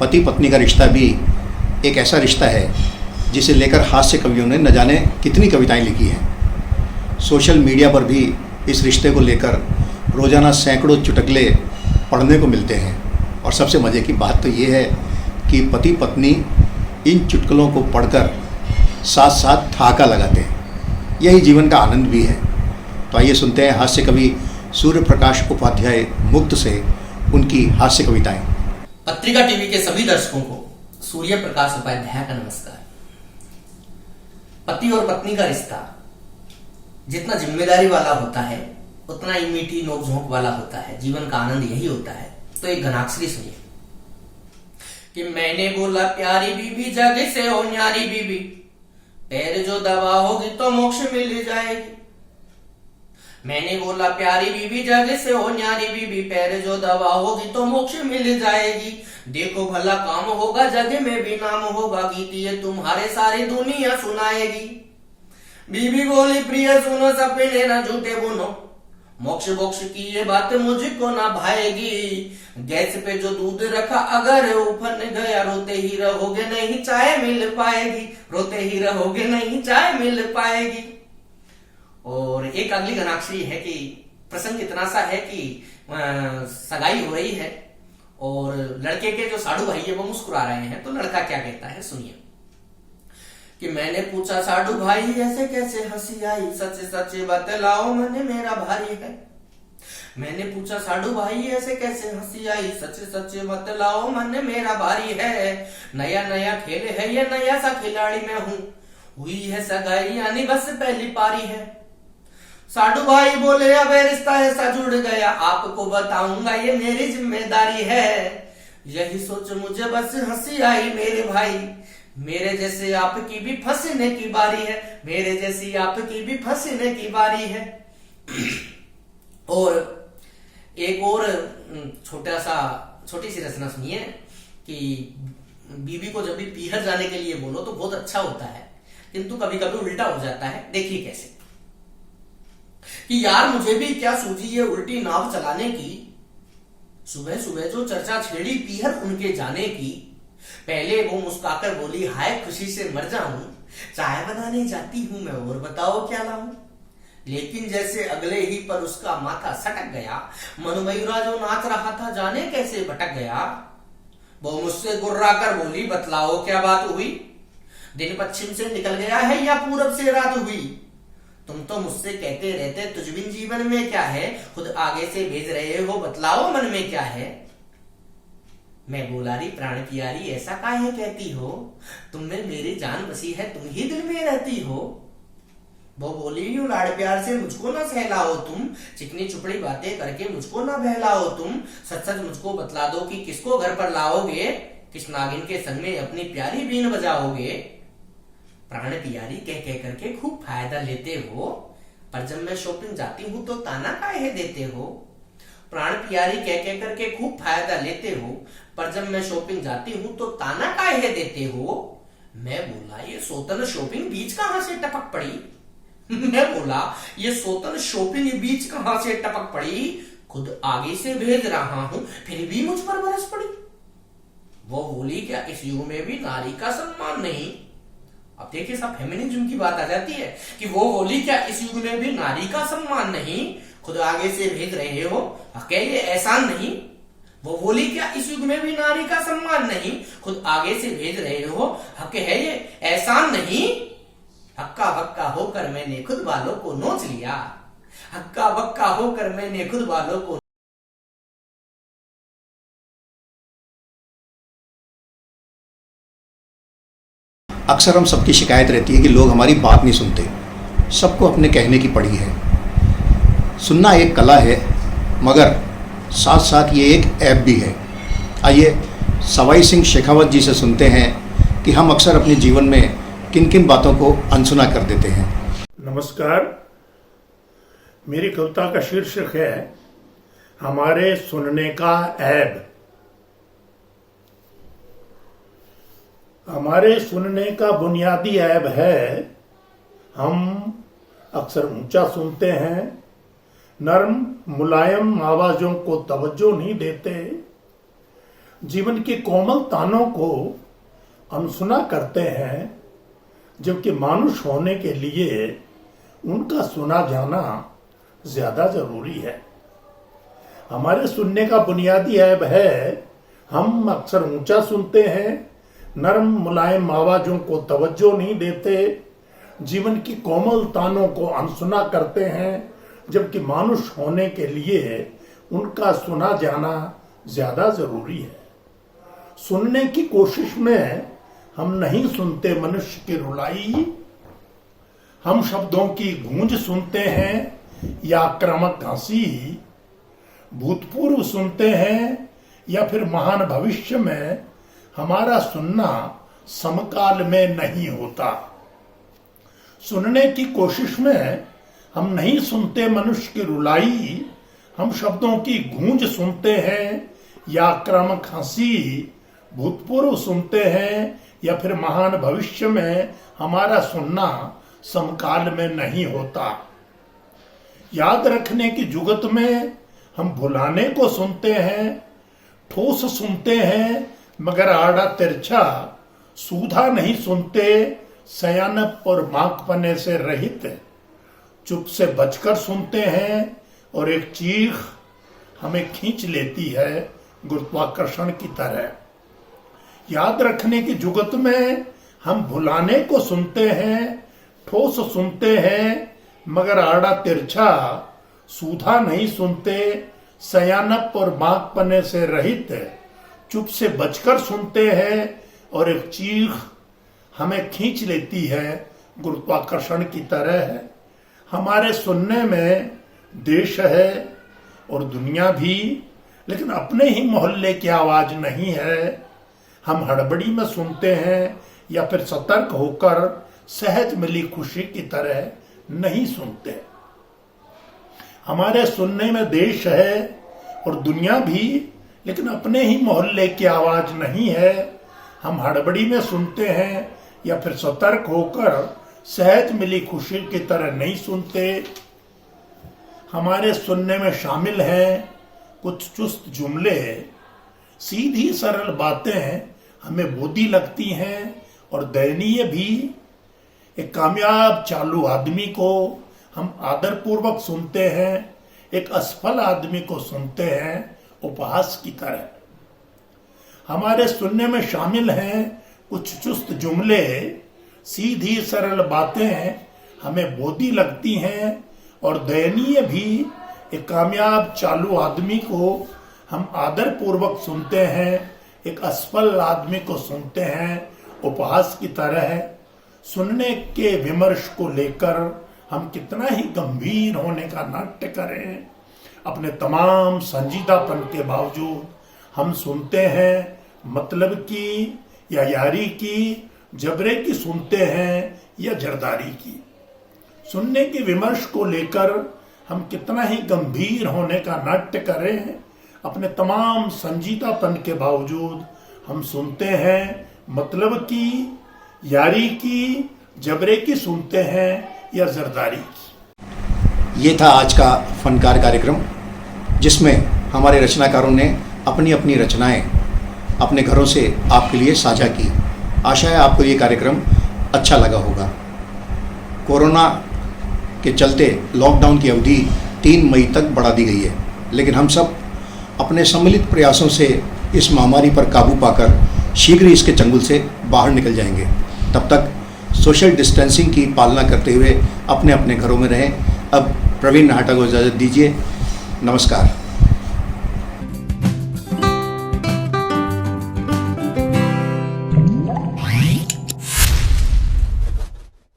पति पत्नी का रिश्ता भी एक ऐसा रिश्ता है जिसे लेकर हास्य कवियों ने न जाने कितनी कविताएं लिखी हैं। सोशल मीडिया पर भी इस रिश्ते को लेकर रोज़ाना सैकड़ों चुटकुले पढ़ने को मिलते हैं। और सबसे मज़े की बात तो ये है कि पति पत्नी इन चुटकुलों को पढ़कर साथ साथ ठहाका लगाते हैं। यही जीवन का आनंद भी है। तो आइए सुनते हैं हास्य कवि सूर्य प्रकाश उपाध्याय मुक्त से उनकी हास्य कविताएं। पत्रिका टीवी के सभी दर्शकों को सूर्य प्रकाश उपाध्याय का नमस्कार। पति और पत्नी का रिश्ता जितना जिम्मेदारी वाला होता है उतना ही मीठी नोक-झोंक वाला होता है। जीवन का आनंद यही होता है। तो एक घनाक्षरी सुनिए कि मैंने बोला प्यारी बीबी जग से हो न्यारी बीबी, पैर जो दबा होगी तो मोक्ष मिल जाएगी। मैंने बोला प्यारी बीबी जग से हो न्यारी बीबी, पैर जो दबा होगी तो मोक्ष मिल जाएगी। देखो भला काम होगा जग में भी नाम होगा, गीत ये तुम्हारे सारी दुनिया सुनाएगी। बीबी बोली प्रिय सुनो सपने न झूठे बुनो, मोक्ष बोक्ष की ये बात मुझको ना भाएगी। गैस पे जो दूध रखा अगर उफन गया, रोते ही रहोगे नहीं चाय मिल पाएगी, रोते ही रहोगे नहीं चाय मिल पाएगी। और एक अगली घनाक्षरी है कि प्रसंग इतना सा है कि सगाई हो रही है और लड़के के जो साधु भाई है वो मुस्कुरा रहे हैं। तो लड़का क्या कहता है सुनिए कि मैंने पूछा साधु भाई ऐसे कैसे हंसी आई, सच सच बतलाओ मन मेरा भारी है। मैंने पूछा साधु भाई ऐसे कैसे हंसी आई, सच सच बतलाओ मन मेरा भारी है। नया नया खेल है ये नया सा खिलाड़ी मैं हूँ, हुई है सगाई यानी बस पहली पारी है। साधु भाई बोले अब रिश्ता ऐसा जुड़ गया, आपको बताऊंगा ये मेरी जिम्मेदारी है। यही सोच मुझे बस हंसी आई मेरे भाई, मेरे जैसे आपकी भी फंसने की बारी है, मेरे जैसी आपकी भी फंसने की बारी है। और एक और छोटी सी रचना सुनिए कि बीबी को जब भी पीहर जाने के लिए बोलो तो बहुत अच्छा होता है, किंतु कभी कभी उल्टा हो जाता है। देखिए कैसे कि यार मुझे भी क्या सूझी ये उल्टी नाव चलाने की, सुबह सुबह जो चर्चा छेड़ी पीहर उनके जाने की। पहले वो मुस्कुराकर बोली हाय खुशी से मर जाऊं, चाय बनाने जाती हूं मैं और बताओ क्या लाऊं। लेकिन जैसे अगले ही पर उसका माथा सटक गया, मनमयूरा जो नाच रहा था जाने कैसे भटक गया। वो मुझसे गुर्रा कर बोली बतलाओ क्या बात हुई, दिन पश्चिम से निकल गया है या पूरब से रात हुई। तुम तो मुझसे कहते रहते तुझ बिन जीवन में क्या है, खुद आगे से भेज रहे हो बतलाओ मन में क्या है। मैं बोला री प्राण प्यारी ऐसा काहे कहती हो, तुम में मेरी जान बसी है तुम ही दिल में रहती हो। वो बोली यूं लाड़ प्यार से मुझको ना सहलाओ तुम, चिकनी चुपड़ी बातें करके मुझको ना बहलाओ तुम। सच सच मुझको बतला दो कि किसको घर पर लाओगे, किस नागिन के संग में अपनी प्यारी बीन बजाओगे। प्राण प्यारी कह कह करके खूब फायदा लेते हो, पर जब मैं शॉपिंग जाती हूँ तो ताना काहे देते हो। प्राण प्यारी कह कह करके खूब फायदा लेते हो, पर जब मैं शॉपिंग जाती हूँ तो ताना काहे देते हो। मैं बोला ये सोतन शॉपिंग बीच कहां से टपक पड़ी। मैं बोला ये सोतन शॉपिंग बीच कहां से टपक पड़ी, खुद आगे से भेज रहा हूं फिर भी मुझ पर बरस पड़ी। वो बोली क्या इस युग में भी नारी का सम्मान नहीं। अब देखिए सब फेमिनिज्म की बात आ जाती है कि वो बोली क्या इस युग में भी नारी का सम्मान नहीं, खुद आगे से भेज रहे हो, क्या ये एहसान नहीं। वो बोली क्या इस युग में भी नारी का सम्मान नहीं, खुद आगे से भेज रहे हो, हक है ये एहसान नहीं। हक्का बक्का होकर मैंने खुद वालों को नोच लिया, हक्का बक्का होकर मैंने खुद वालों को। अक्सर हम सबकी शिकायत रहती है कि लोग हमारी बात नहीं सुनते, सबको अपने कहने की पड़ी है। सुनना एक कला है मगर साथ साथ ये एक ऐप भी है। आइए सवाई सिंह शेखावत जी से सुनते हैं कि हम अक्सर अपने जीवन में किन किन बातों को अनसुना कर देते हैं। नमस्कार, मेरी कविता का शीर्षक है हमारे सुनने का ऐब। हमारे सुनने का बुनियादी ऐब है हम अक्सर ऊंचा सुनते हैं, नर्म मुलायम आवाजों को तवज्जो नहीं देते, जीवन के कोमल तानों को अनसुना करते हैं, जबकि मानुष होने के लिए उनका सुना जाना ज्यादा जरूरी है। हमारे सुनने का बुनियादी ऐब है, हम अक्सर ऊंचा सुनते हैं, नरम मुलायम आवाजों को तवज्जो नहीं देते, जीवन की कोमल तानों को अनसुना करते हैं, जबकि मानुष होने के लिए उनका सुना जाना ज्यादा जरूरी है। सुनने की कोशिश में हम नहीं सुनते मनुष्य की रुलाई, हम शब्दों की गूंज सुनते हैं या आक्रामक हंसी, भूतपूर्व सुनते हैं या फिर महान भविष्य में। हमारा सुनना समकाल में नहीं होता। सुनने की कोशिश में हम नहीं सुनते मनुष्य की रुलाई, हम शब्दों की गूंज सुनते हैं या आक्रामक हंसी, भूतपूर्व सुनते हैं या फिर महान भविष्य में। हमारा सुनना समकाल में नहीं होता। याद रखने की जुगत में हम भुलाने को सुनते हैं, ठोस सुनते हैं मगर आड़ा तिरछा, सूधा नहीं सुनते, सयानप और माकपने से रहित, चुप से बचकर सुनते हैं और एक चीख हमें खींच लेती है गुरुत्वाकर्षण की तरह। याद रखने की जुगत में हम भुलाने को सुनते हैं, ठोस सुनते हैं मगर आड़ा तिरछा, सूधा नहीं सुनते, सयानप और माकपने से रहित, चुप से बचकर सुनते हैं और एक चीख हमें खींच लेती है गुरुत्वाकर्षण की तरह है। हमारे सुनने में देश है और दुनिया भी, लेकिन अपने ही मोहल्ले की आवाज नहीं है। हम हड़बड़ी में सुनते हैं या फिर सतर्क होकर सहज मिली खुशी की तरह नहीं सुनते। हमारे सुनने में देश है और दुनिया भी, लेकिन अपने ही मोहल्ले की आवाज नहीं है। हम हड़बड़ी में सुनते हैं या फिर सतर्क होकर सहज मिली खुशी की तरह नहीं सुनते। हमारे सुनने में शामिल हैं कुछ चुस्त जुमले, सीधी सरल बातें हमें बोधी लगती हैं और दयनीय भी। एक कामयाब चालू आदमी को हम आदरपूर्वक सुनते हैं, एक असफल आदमी को सुनते हैं उपहास की तरह। हमारे सुनने में शामिल हैं कुछ चुस्त जुमले, सीधी सरल बातें हमें बोधी लगती हैं और दयनीय भी। एक कामयाब चालू आदमी को हम आदरपूर्वक सुनते हैं, एक असफल आदमी को सुनते हैं उपहास की तरह। सुनने के विमर्श को लेकर हम कितना ही गंभीर होने का नाट्य करें, अपने तमाम संजीदापन के बावजूद हम सुनते हैं मतलब की या यारी की, जबरे की सुनते हैं या जरदारी की। सुनने के विमर्श को लेकर हम कितना ही गंभीर होने का नाट्य करें, अपने तमाम संजीदापन के बावजूद हम सुनते हैं मतलब की, यारी की, जबरे की सुनते हैं या जरदारी की। ये था आज का फनकार कार्यक्रम, जिसमें हमारे रचनाकारों ने अपनी अपनी रचनाएं अपने घरों से आपके लिए साझा की। आशा है आपको ये कार्यक्रम अच्छा लगा होगा। कोरोना के चलते लॉकडाउन की अवधि 3 मई तक बढ़ा दी गई है, लेकिन हम सब अपने सम्मिलित प्रयासों से इस महामारी पर काबू पाकर शीघ्र ही इसके चंगुल से बाहर निकल जाएंगे। तब तक सोशल डिस्टेंसिंग की पालना करते हुए अपने अपने घरों में रहें। अब प्रवीण नाहटा को इजाज़त दीजिए। नमस्कार।